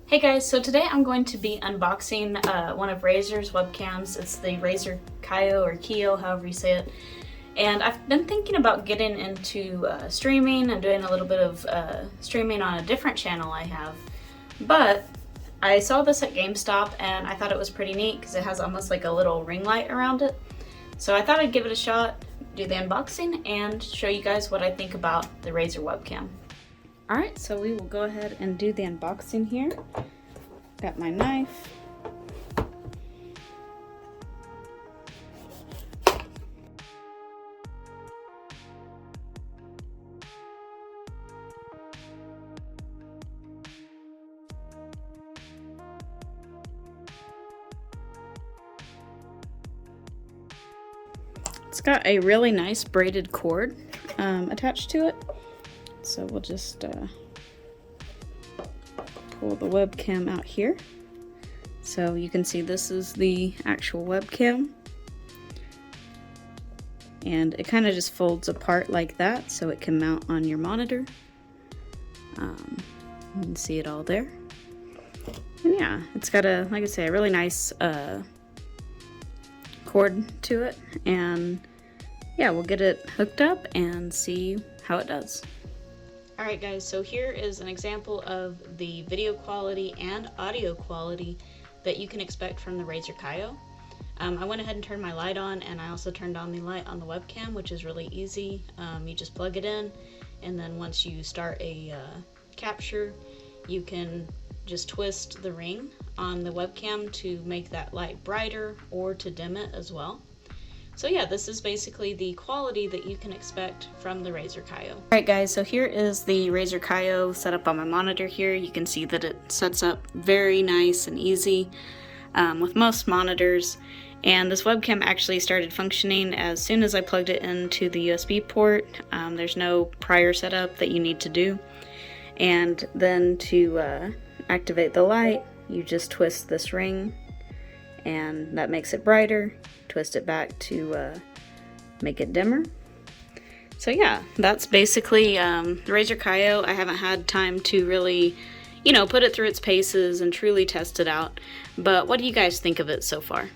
Hey guys, so today I'm going to be unboxing one of Razer's webcams. It's the Razer KIYO or KIYO, however you say it. And I've been thinking about getting into streaming and doing a little bit of streaming on a different channel I have. But I saw this at GameStop and I thought it was pretty neat because it has almost like a little ring light around it. So I thought I'd give it a shot, do the unboxing, and show you guys what I think about the Razer webcam. Alright, so we will go ahead and do the unboxing here. Got my knife. It's got a really nice braided cord attached to it. So we'll just pull the webcam out here. So you can see this is the actual webcam. And it kind of just folds apart like that so it can mount on your monitor. You can see it all there. And yeah, it's got a, like I say, a really nice cord to it. And yeah, we'll get it hooked up and see how it does. Alright guys, so here is an example of the video quality and audio quality that you can expect from the Razer KIYO. I went ahead and turned my light on, and I also turned on the light on the webcam, which is really easy. You just plug it in, and then once you start a capture, you can just twist the ring on the webcam to make that light brighter or to dim it as well. So yeah, this is basically the quality that you can expect from the Razer KIYO. Alright guys, so here is the Razer KIYO set up on my monitor here. You can see that it sets up very nice and easy with most monitors. And this webcam actually started functioning as soon as I plugged it into the USB port. There's no prior setup that you need to do. And then to activate the light, you just twist this ring and that makes it brighter. Twist it back to make it dimmer. So yeah, that's basically the Razer KIYO. I haven't had time to really, put it through its paces and truly test it out. But what do you guys think of it so far?